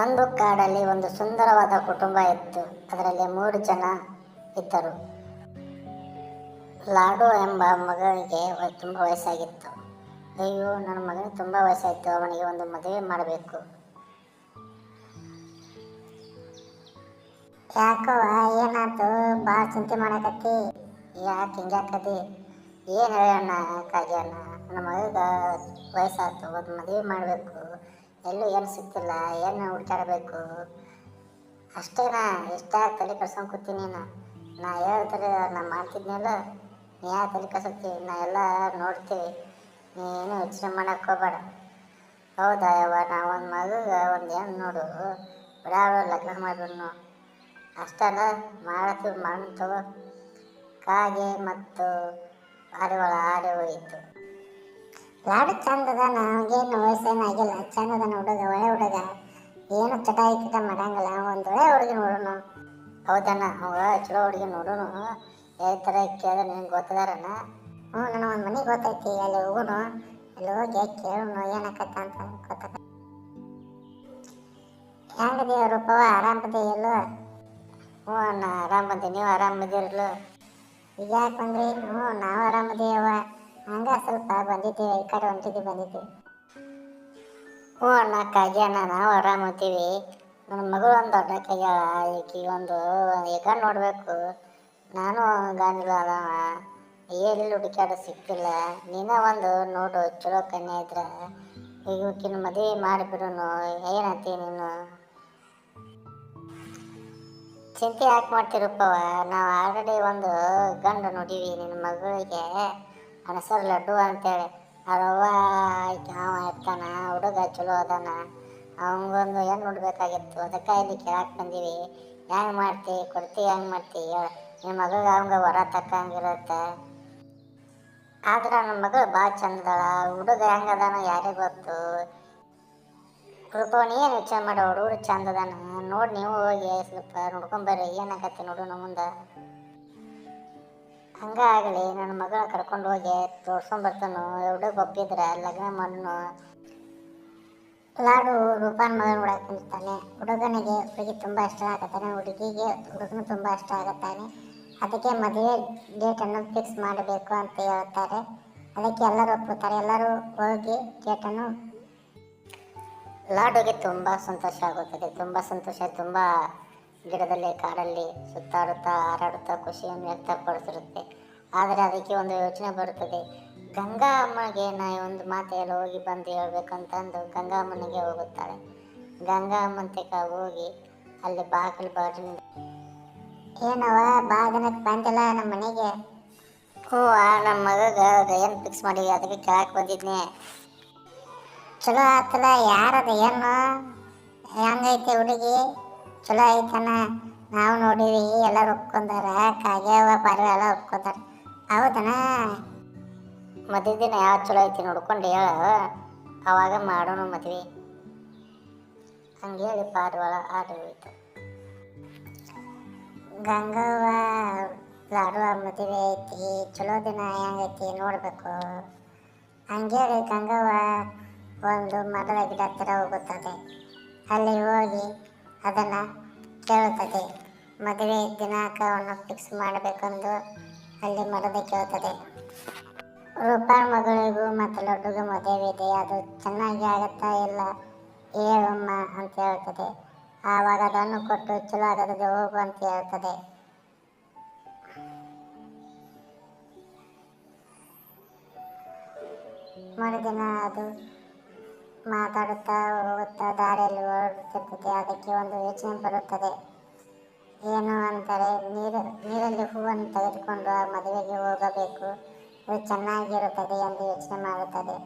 ಒಂದು ಕಾಡಲ್ಲಿ ಒಂದು ಸುಂದರವಾದ ಕುಟುಂಬ ಇತ್ತು. ಅದರಲ್ಲಿ 3 ಜನ ಇದ್ದರು. ಲಾಡು ಎಂಬ ಮಗನಿಗೆ ತುಂಬ ವಯಸ್ಸಾಗಿತ್ತು. ಅಯ್ಯೋ, ನನ್ನ ಮಗನಿಗೆ ತುಂಬ ವಯಸ್ಸಾಯಿತು, ಅವನಿಗೆ ಒಂದು ಮದುವೆ ಮಾಡಬೇಕು. ಯಾಕೋ ಏನಾಯ್ತು, ಭಾಳ ಚಿಂತೆ ಮಾಡಕತ್ತಿ? ಯಾಕೆ ಹಿಂಗಾಕತಿ? ಏನು ಹೇಳಣ್ಣ ಕಾಗ್ಯಣ್ಣ, ನನ್ನ ಮಗಗೆ ವಯಸ್ಸಾಯ್ತು, ಒಂದು ಮದುವೆ ಮಾಡಬೇಕು. ಎಲ್ಲೂ ಏನು ಸಿಗ್ತಿಲ್ಲ, ಏನು ಹುಡುಕಾಡಬೇಕು ಅಷ್ಟೇನಾ? ಇಷ್ಟ ತಲೆ ಕೆಡ್ಸ್ಕೊಂಡು ಕೂತೀನಿ. ನಾ ಹೇಳಿದ್ರೆ ನಾ ಮಾಡ್ತಿದ್ನಲ್ಲ, ನೀ ಯಾಕೆ ತಲೆ ಕೆಡ್ಸತ್ತಿ? ನಾ ಎಲ್ಲ ನೋಡ್ತೀವಿ, ನೀನು ಯೋಚನೆ ಮಾಡಕ್ಕೆ ಹೋಗ್ಬೇಡ. ಹೌದಾ ಯವ್ವ, ನಾ ಒಂದು ಮಗಗೆ ಒಂದು ಹೆಣ್ಣು ನೋಡು, ಬಿಡಾಳು ಲಗ್ನ ಮಾಡಿಬಿಡ್ನು. ಅಷ್ಟೆಲ್ಲ ಮಾಡತ್ತೀವಿ, ಮಣ್ಣು ತಗೋ. ಕಾಗೆ ಮತ್ತು ಪಾರಿವಾಳ ಹಾರಿ ಹೋಯಿತು. ಲಾಡು ಚಂದದಾನ, ಅವನಿಗೇನು ವಯಸ್ಸೇನಾಗಿಲ್ಲ, ಚಂದದಾನ ಹುಡುಗ, ಒಳ್ಳೆ ಹುಡುಗ, ಏನು ಚಟ ಗಿಟ ಮಾಡಂಗಿಲ್ಲ. ಒಂದು ಒಳ್ಳೆ ಹುಡುಗಿ ನೋಡೋಣ. ಹೌದಣ್ಣ, ಅವಾಗ ಚಲೋ ಹುಡುಗಿ ನೋಡೋಣ. ಯಾವ ಥರ ಕೇಳಿದ್ರೆ ನಿನಗೆ ಗೊತ್ತದಾರಣ್ಣ? ನನ್ನ ಒಂದು ಮನೆಗೆ ಗೊತ್ತೈತಿ, ಅಲ್ಲಿ ಹೋಗೋಣ. ಅಲ್ಲಿ ಹೋಗಿ ಕೇಳೋಣ ಏನಾಕತ್ತ ಅಂತ ಗೊತ್ತಾಗ. ಹೆಂಗದಿ ರೂಪವ, ಆರಾಮದಿ ಇಲ್ಲೋ? ಅಣ್ಣ ಆರಾಮದಿ, ನೀವು ಆರಾಮದಿರಲ್ಲ? ಈಗ ಯಾಕೆ ಬಂದ್ರಿ? ನಾವು ಆರಾಮದೀಯವ. ಹಂಗೆ ಸ್ವಲ್ಪ ಬಂದಿದ್ದೀವಿ, ಈ ಕಡೆ ಹೊಂಟಿದ್ದೀವಿ, ಬಂದಿದ್ದೀವಿ. ಅಣ್ಣ ಕಾಗಿ ಅಣ್ಣ, ನಾವು ಆರಾಮತ್ತೀವಿ. ನನ್ನ ಮಗಳು ಒಂದು ದೊಡ್ಡ ಕೈಯಾಳ, ಈಕಿಗೆ ಒಂದು ಈಗ ನೋಡಬೇಕು. ನಾನು ಗಾಂಧಿಲ್ಲ ಅದಾವ, ಏನಿಲ್ಲ ಹುಡುಕ್ಯಾಡ ಸಿಕ್ತಿಲ್ಲ. ನೀನೇ ಒಂದು ನೋಡು, ಚಲೋ ಕನ್ಯೆ ಇದ್ರೆ ಈಗ ಈಕಿನ ಮದುವೆ ಮಾಡಿಬಿಡೋನು. ಏನಂತೀವಿ ನೀನು? ಚಿಂತೆ ಯಾಕೆ ಮಾಡ್ತೀರಪ್ಪವ? ನಾವು ಆಲ್ರೆಡಿ ಒಂದು ಗಂಡು ನೋಡೀವಿ ನಿನ್ನ ಮಗಳಿಗೆ. ಹೆಸರು ಲಡ್ಡು ಅಂತೇಳಿ. ಅವ್ರವ್ವ ಅವ ಇರ್ತಾನ, ಹುಡುಗ ಚಲೋ ಅದಾನ, ಅವಂಗೊಂದು ಹೆಣ್ಣು ನೋಡ್ಬೇಕಾಗಿತ್ತು. ಅದಕ್ಕೆ ಇಲ್ಲಿ ಕೇಳಕ್ಕೆ ಬಂದೀವಿ. ಹೆಂಗೆ ಮಾಡ್ತಿ, ಕೊಡ್ತಿ, ಹೆಂಗೆ ಮಾಡ್ತಿ ಹೇಳ. ನಿಮ್ಮ ಮಗಳಿಗೆ ಅವಂಗೆ ವರ ತಕ್ಕಂಗಿರುತ್ತೆ. ಆದ್ರೆ ನನ್ನ ಮಗಳು ಭಾಳ ಚಂದದಾಳ, ಹುಡುಗ ಹೆಂಗದಾನ ಯಾರಿಗೆ ಗೊತ್ತು. ರೂಪವನ್ನ ಏನು ವಿಚಾರ ಮಾಡೋ, ಹುಡುಗರು ಚಂದದಾನ ನೋಡಿ. ನೀವು ಹೋಗಿ ಸ್ವಲ್ಪ ನೋಡ್ಕೊಂಬರ್ರಿ, ಏನಾಗತ್ತೆ ನೋಡೋಣ ಮುಂದೆ. ಹಂಗಾಗಲಿ, ನನ್ನ ಮಗಳ ಕರ್ಕೊಂಡು ಹೋಗಿ ತೋರ್ಸ್ಕೊಂಬರ್ತಾನು. ಹುಡುಗ ಒಪ್ಪಿದ್ರೆ ಲಗ್ನ ಮಾಡೋನು. ಲಾಡು ರೂಪಾನ ಮಗನ ನೋಡಕ್ಕೆ ನಿಂತಾನೆ. ಹುಡುಗನಿಗೆ ಹುಡುಗಿ ತುಂಬ ಇಷ್ಟ ಆಗತ್ತಾನೆ, ಹುಡುಗಿಗೆ ಹುಡುಗನು ತುಂಬ ಇಷ್ಟ ಆಗತ್ತಾನೆ. ಅದಕ್ಕೆ ಮದುವೆ ಡೇಟನ್ನು ಫಿಕ್ಸ್ ಮಾಡಬೇಕು ಅಂತ ಹೇಳ್ತಾರೆ. ಅದಕ್ಕೆ ಎಲ್ಲರೂ ಒಪ್ಪುತ್ತಾರೆ. ಎಲ್ಲರೂ ಹೋಗಿ ಡೇಟನ್ನು. ಲಾಡುಗೆ ತುಂಬ ಸಂತೋಷ ಆಗುತ್ತದೆ, ತುಂಬ ಸಂತೋಷ, ತುಂಬ ಗಿಡದಲ್ಲಿ ಕಾಡಲ್ಲಿ ಸುತ್ತಾಡುತ್ತಾ ಹಾರಾಡುತ್ತಾ ಖುಷಿಯನ್ನು ವ್ಯಕ್ತಪಡಿಸಿರುತ್ತೆ. ಆದರೆ ಅದಕ್ಕೆ ಒಂದು ಯೋಚನೆ ಬರುತ್ತದೆ. ಗಂಗಾ ಅಮ್ಮನಿಗೆ ನಾ ಒಂದು ಮಾತೆಲ್ಲ ಹೋಗಿ ಬಂದು ಹೇಳ್ಬೇಕಂತಂದು ಗಂಗಾ ಅಮ್ಮನಿಗೆ ಹೋಗುತ್ತಾಳೆ. ಗಂಗಾ ಅಮ್ಮಂತೆಕ ಹೋಗಿ ಅಲ್ಲಿ ಬಾಗಿಲು ಬಾಜು, ಏನವ ಬಾಗಿನಕ್ಕೆ ಬಂದಿಲ್ಲ ನಮ್ಮ ಮನೆಗೆ? ನಮ್ಮ ಮಗಗೆ ಏನು ಫಿಕ್ಸ್ ಮಾಡಿ ಅದಕ್ಕೆ ಕೇಳಕ್ಕೆ ಬಂದಿದ್ನೆ. ಚಲೋ ಆತಲ್ಲ, ಯಾರದ ಏನು? ಹೆಂಗೈತೆ ಹುಡುಗಿ? ಚಲೋ ಐತನ? ನಾವು ನೋಡೀವಿ, ಎಲ್ಲರೂ ಒಪ್ಕೊಂಡಾರ, ಕಾಗ್ಯವ ಪಾರಿವಾಳ ಎಲ್ಲ ಒಪ್ಕೊಂಡಾರ. ಹೌದನ? ಮದುವೆ ದಿನ ಯಾವ ಚಲೋ ಐತಿ ನೋಡ್ಕೊಂಡು ಹೇಳ, ಅವಾಗ ಮಾಡೋಣ ಮದ್ವೆ. ಹಂಗೆ ಹೇಳಿ ಪಾರಿವಾಳ ಹಾರಿ ಹೋಯ್ತು. ಗಂಗವ್ವ ಲಾಡುವ ಮದುವೆ ಐತಿ, ಚಲೋ ದಿನ ಹೆಂಗೈತಿ ನೋಡಬೇಕು. ಹಂಗೇಳಿ ಗಂಗವ್ವ ಒಂದು ಮರದ ಗಿಡ ಹತ್ತಿರ ಹೋಗುತ್ತದೆ. ಅಲ್ಲಿ ಹೋಗಿ ಅದನ್ನು ಕೇಳುತ್ತದೆ. ಮದುವೆ ದಿನಾಂಕವನ್ನು ಫಿಕ್ಸ್ ಮಾಡಬೇಕೆಂದು ಅಲ್ಲಿ ಮರದ ಕೇಳುತ್ತದೆ. ರೂಪಾಳ ಮಗಳಿಗೂ ಮತ್ತು ಲಡ್ಡುಗೂ ಮದುವೆ ಇದೆ, ಅದು ಚೆನ್ನಾಗಿ ಆಗುತ್ತಾ ಇಲ್ಲ ಹೇಳಮ್ಮ ಅಂತ ಹೇಳ್ತದೆ. ಆವಾಗ ಅದನ್ನು ಕೊಟ್ಟು ಚಲೋ ಆಗದೆ ಹೋಗು ಅಂತ ಹೇಳ್ತದೆ. ಮರುದಿನ ಅದು ಮಾತಾಡುತ್ತಾ ಹೋಗುತ್ತಾ ದಾರಿಯಲ್ಲಿ ಹೊರಡುತ್ತಿರ್ತದೆ. ಅದಕ್ಕೆ ಒಂದು ಯೋಚನೆ ಬರುತ್ತದೆ. ಏನು ಅಂದರೆ, ನೀರಲ್ಲಿ ಹೂವನ್ನು ತೆಗೆದುಕೊಂಡು ಆ ಮದುವೆಗೆ ಹೋಗಬೇಕು, ಅದು ಚೆನ್ನಾಗಿರುತ್ತದೆ ಎಂದು ಯೋಚನೆ ಮಾಡುತ್ತದೆ.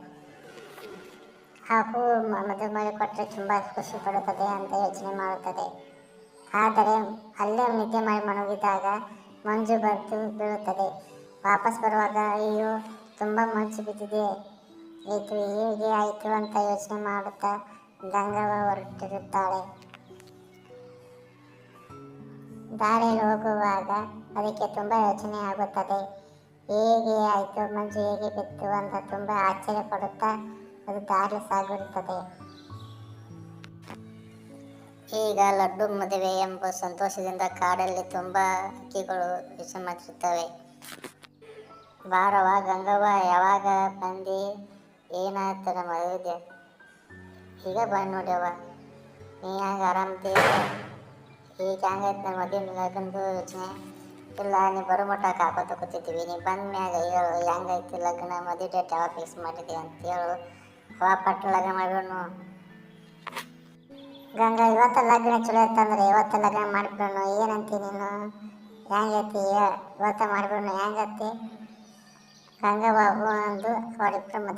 ಆ ಹೂ ಮದುಮಗಳು ಕೊಟ್ಟರೆ ತುಂಬ ಖುಷಿ ಪಡುತ್ತದೆ ಅಂತ ಯೋಚನೆ ಮಾಡುತ್ತದೆ. ಆದರೆ ಅಲ್ಲೇ ನಿದ್ದೆ ಮಾಡಿ ಮಲಗಿದಾಗ ಮಂಜು ಬಂದು ಬೀಳುತ್ತದೆ. ವಾಪಸ್ ಬರುವಾಗ ಅಯ್ಯೋ ತುಂಬ ಮಂಜು ಬಿದ್ದಿದೆ, ಇದು ಹೇಗೆ ಆಯಿತು ಅಂತ ಯೋಚನೆ ಮಾಡುತ್ತಾ ಗಂಗವ್ವ ಹೊರಟಿರುತ್ತಾಳೆ. ದಾರಿಯಲ್ಲಿ ಹೋಗುವಾಗ ಅದಕ್ಕೆ ತುಂಬ ಯೋಚನೆ ಆಗುತ್ತದೆ. ಹೇಗೆ ಆಯಿತು, ಮಂಜು ಹೇಗೆ ಬಿತ್ತು ಅಂತ ತುಂಬ ಆಶ್ಚರ್ಯ ಪಡುತ್ತಾ ಅದು ದಾರಿ ಸಾಗಿರುತ್ತದೆ. ಈಗ ಲಡ್ಡು ಮದುವೆ ಎಂಬ ಸಂತೋಷದಿಂದ ಕಾಡಲ್ಲಿ ತುಂಬ ಹಕ್ಕಿಗಳು ವಿಷ ಮಾಡುತ್ತಿರ್ತವೆ. ಬಾರವ್ವ ಗಂಗವ್ವ, ಯಾವಾಗ ಬಂದು ಏನಾಯ್ತು ನಮ್ಮ ಮದುವೆ? ಈಗ ಬಂದು ನೋಡ್ಯವ್ವ, ನೀ ಹಂಗೆ ಆರಾಮದೀಯ? ಈಗ ಹೆಂಗೈತೆ ನಮ್ಮ ಮದುವೆ ಲಗ್ನದ್ದು ಯೋಚನೆ? ಇಲ್ಲ, ನೀ ಬರೋ ಮಟ್ಟ ಕಾಕೋತ ಕೂತಿದ್ದೀವಿ, ನೀ ಬಂದ ಮ್ಯಾಗ ಹೇಳು ಹೆಂಗೈತಿ ಲಗ್ನ, ಮದುವೆ ಡೇಟ್ ಯಾವಾಗ ಫಿಕ್ಸ್ ಮಾಡಿದೆ ಅಂತ ಹೇಳು. ಪಟ್ಟ ಲಗ್ನ ಮಾಡಿಬಿಡೋಣ. ಗಂಗಾ, ಇವತ್ತು ಲಗ್ನ ಚಲೋ ಇತ್ತಂದ್ರೆ ಇವತ್ತು ಲಗ್ನ ಮಾಡಿಬಿಡೋಣ. ಏನಂತಿ ನೀನು? ಹೆಂಗೈತಿ ಇವತ್ತು ಮಾಡಿಬಿಡೋಣ, ಹೆಂಗೈತಿ? ಗಂಗವ್ವ ಹೂ ಅಂದು ಅವರಿಬ್ಬರ ಮದುವೆ